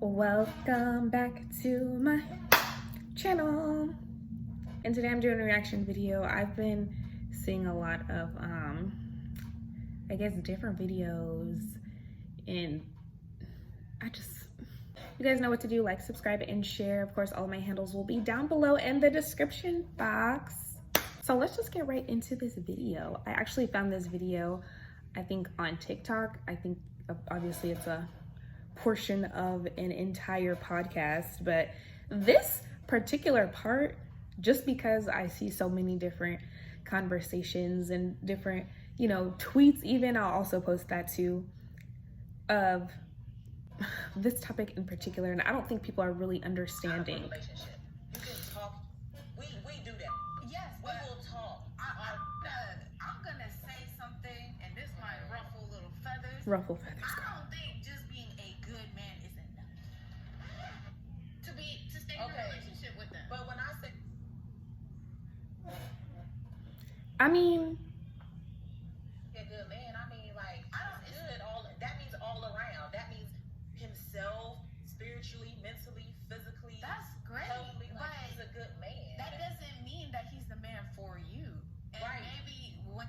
Welcome back to my channel, and today I'm doing a reaction video. I've been seeing a lot of I guess different videos, and you guys know what to do. Like, subscribe, and share. Of course, all of my handles will be down below in the description box. So let's just get right into this video. I actually found this video, I think, on TikTok. I think obviously it's a portion of an entire podcast, but this particular part, just because I see so many different conversations and different, tweets even, I'll also post that too, of this topic in particular, and I don't think people are really understanding. Relationship. You can talk. We do that. Yes, We will talk. I'm gonna say something, and this might ruffle little feathers. Ruffle feathers. I don't think just being a good man is enough to stay in a relationship with them. But when I say, I mean, a good man, I mean, like, I don't good. That means all around. That means himself, spiritually, mentally, physically. That's great, Healthily, like, but he's a good man. that doesn't mean that he's the man for you. And Right. maybe when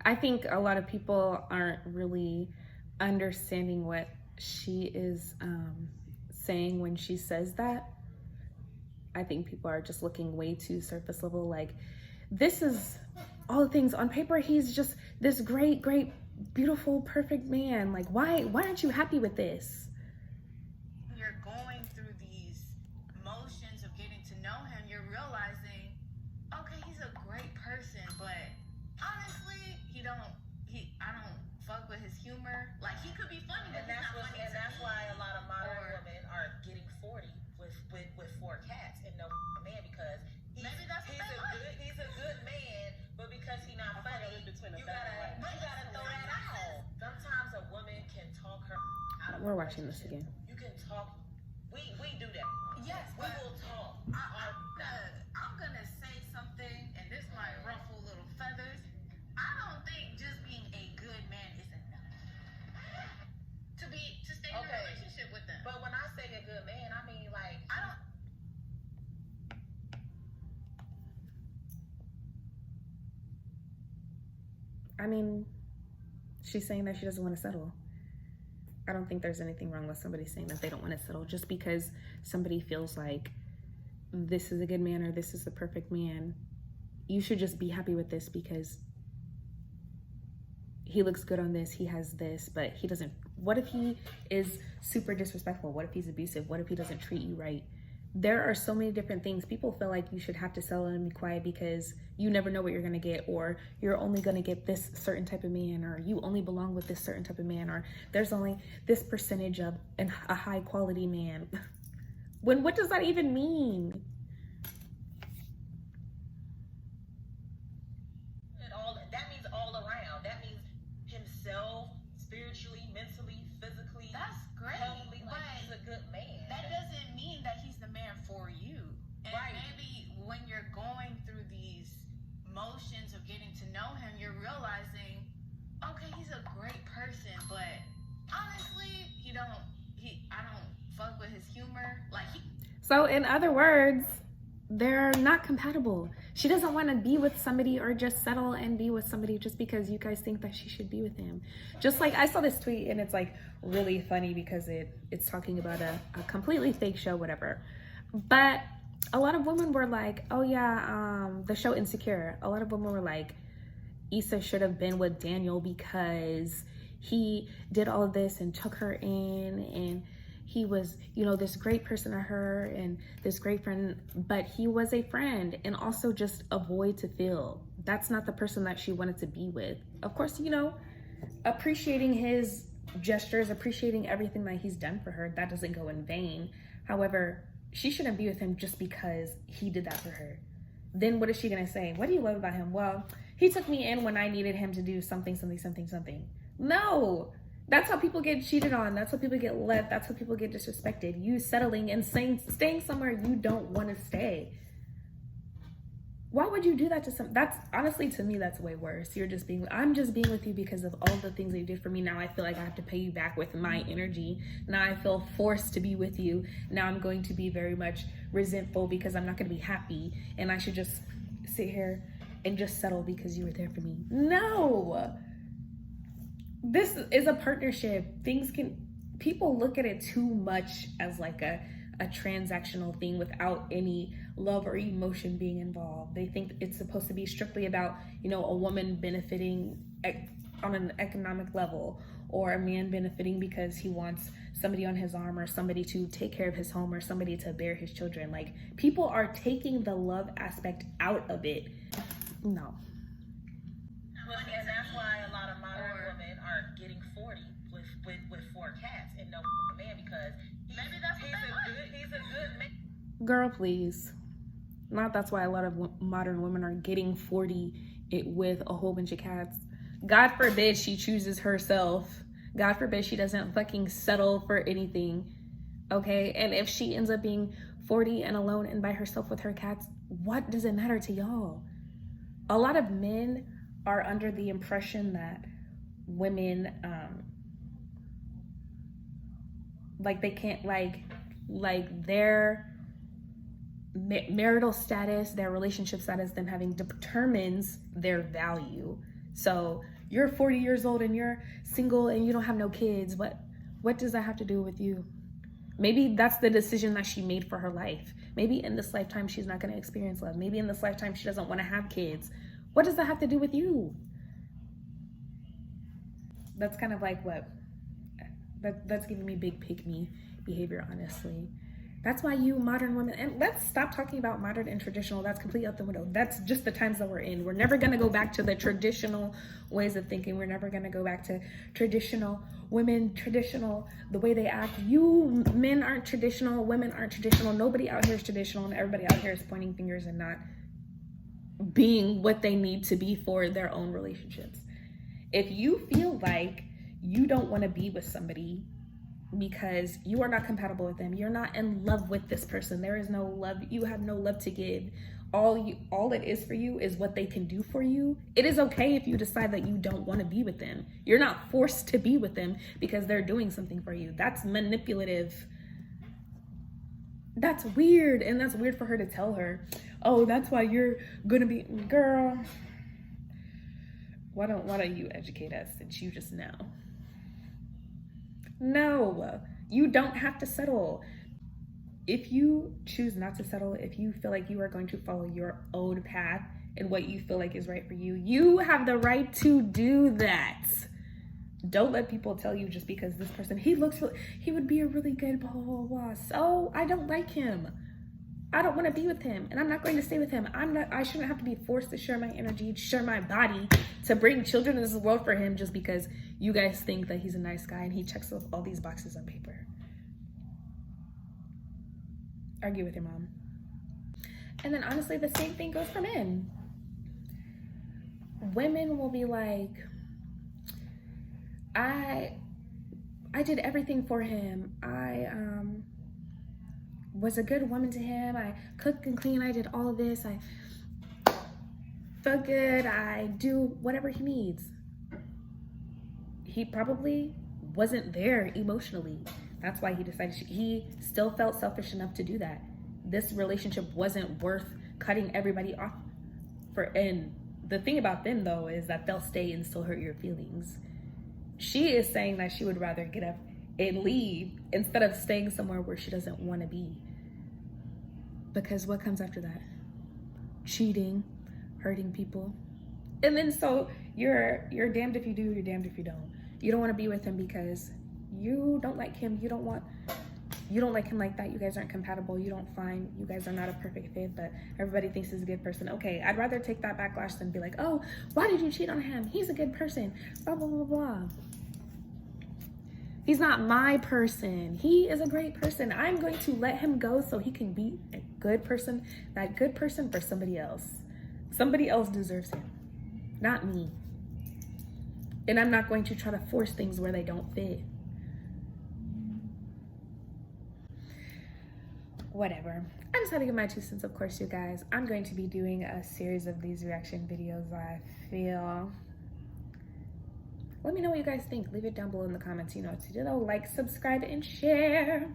I think a lot of people aren't really understanding what she is saying when she says that. I think people are just looking way too surface level. Like, this is all the things on paper. He's just this great, beautiful, perfect man. Like, why aren't you happy with this? you're going through these motions of getting to know him, you're realizing, okay, he's a great person, but honestly, I don't fuck with his humor. Like, he could be funny, but And that's he's not funny. that's why a lot of modern Or- women are getting 40 with 4 cats and no man, because Maybe that's what they like. he's a good man, but because he's not funny, you gotta throw that out. Sometimes a woman can talk her out of a We're watching this relationship. again. You can talk. We do that. Yes, We but will talk. I'm gonna say something, and this might ruffle little feathers. I don't think just being a good man is enough to stay in a Okay. relationship with them. But when I say a good man, I mean, like, I don't. I mean, she's saying that she doesn't want to settle. I don't think there's anything wrong with somebody saying that they don't want to settle. Just because somebody feels like this is a good man or this is the perfect man, you should just be happy with this because he looks good on this, he has this, but he doesn't. What if he is super disrespectful? What if he's abusive? What if he doesn't treat you right? There are so many different things. People feel like you should have to settle and be quiet because you never know what you're gonna get, or you're only gonna get this certain type of man, or you only belong with this certain type of man, or there's only this percentage of a high quality man. What does that even mean? that means all around. That means himself, spiritually, mentally, physically. That's great, Healthily, like, but he's a good man. that doesn't mean that he's the man for you. And Right. maybe when you're going through these motions of getting to know him, you're realizing, okay, he's a great person, but honestly, I don't fuck with his humor. Like, So in other words, they're not compatible. She doesn't want to be with somebody or just settle and be with somebody just because you guys think that she should be with him. Just like I saw this tweet, and it's like really funny because it's talking about a completely fake show, whatever. But a lot of women were like, oh yeah, the show Insecure. A lot of women were like, Issa should have been with Daniel because he did all of this and took her in, and he was, this great person to her and this great friend, but he was a friend and also just a void to fill. That's not the person that she wanted to be with. Of course, appreciating his gestures, appreciating everything that he's done for her, that doesn't go in vain. However, she shouldn't be with him just because he did that for her. Then what is she gonna say? What do you love about him? Well, he took me in when I needed him to do something. No. That's how people get cheated on. That's how people get left. That's how people get disrespected. You settling and staying somewhere you don't want to stay. Why would you do that to some? That's honestly, to me, that's way worse. I'm just being with you because of all the things that you did for me. Now I feel like I have to pay you back with my energy. Now I feel forced to be with you. Now I'm going to be very much resentful because I'm not going to be happy. And I should just sit here and just settle because you were there for me. No. This is a partnership. People look at it too much as like a transactional thing without any love or emotion being involved. They think it's supposed to be strictly about, a woman benefiting on an economic level, or a man benefiting because he wants somebody on his arm, or somebody to take care of his home, or somebody to bear his children. Like, people are taking the love aspect out of it. No. And that's why a lot of modern women are getting 40 with 4 cats and no man, because maybe that's he's a good man. Girl, please. Not that's why a lot of modern women are getting 40 with a whole bunch of cats. God forbid she chooses herself. God forbid she doesn't fucking settle for anything. Okay? And if she ends up being 40 and alone and by herself with her cats, what does it matter to y'all? A lot of men are under the impression that women, they can't, their marital status, their relationship status, them having determines their value. So you're 40 years old and you're single and you don't have no kids. What does that have to do with you? Maybe that's the decision that she made for her life. Maybe in this lifetime she's not going to experience love. Maybe in this lifetime she doesn't want to have kids. What does that have to do with you? That's kind of like that's giving me big pick me behavior, honestly. That's why you modern women, and let's stop talking about modern and traditional. That's completely out the window. That's just the times that we're in. We're never going to go back to the traditional ways of thinking. We're never going to go back to traditional women, the way they act. You men aren't traditional. Women aren't traditional. Nobody out here is traditional, and everybody out here is pointing fingers and not being what they need to be for their own relationships. If you feel like you don't want to be with somebody because you are not compatible with them, you're not in love with this person, there is no love, you have no love to give, all it is for you is what they can do for you. It is okay if you decide that you don't want to be with them. You're not forced to be with them because they're doing something for you. That's manipulative. That's weird. And that's weird for her to tell her, oh, that's why you're gonna be, girl, why don't you educate us since you just know? No, you don't have to settle. If you choose not to settle, if you feel like you are going to follow your own path and what you feel like is right for you, you have the right to do that. Don't let people tell you just because this person, he would be a really good blah, blah, blah. So I don't like him. I don't want to be with him, and I'm not going to stay with him. I shouldn't have to be forced to share my energy, to share my body, to bring children into this world for him just because you guys think that he's a nice guy and he checks off all these boxes on paper. Argue with your mom. And then honestly, the same thing goes for men. Women will be like, I did everything for him. I was a good woman to him. I cooked and cleaned. I did all of this. I felt good. I do whatever he needs. He probably wasn't there emotionally. That's why he decided he still felt selfish enough to do that. This relationship wasn't worth cutting everybody off for. And the thing about them though is that they'll stay and still hurt your feelings. She is saying that she would rather get up and leave instead of staying somewhere where she doesn't want to be. Because what comes after that? Cheating, hurting people. And then so you're damned if you do, you're damned if you don't. You don't want to be with him because you don't like him. You don't like him like that. You guys aren't compatible. You guys are not a perfect fit, but everybody thinks he's a good person. Okay, I'd rather take that backlash than be like, oh, why did you cheat on him? He's a good person. Blah, blah, blah, blah. He's not my person. He is a great person. I'm going to let him go so he can be a good person, that good person for somebody else. Somebody else deserves him, not me. And I'm not going to try to force things where they don't fit. whatever. I'm just gonna give my 2 cents, of course, you guys. I'm going to be doing a series of these reaction videos, I feel. Let me know what you guys think. Leave it down below in the comments. You know what to do though. Like, subscribe, and share.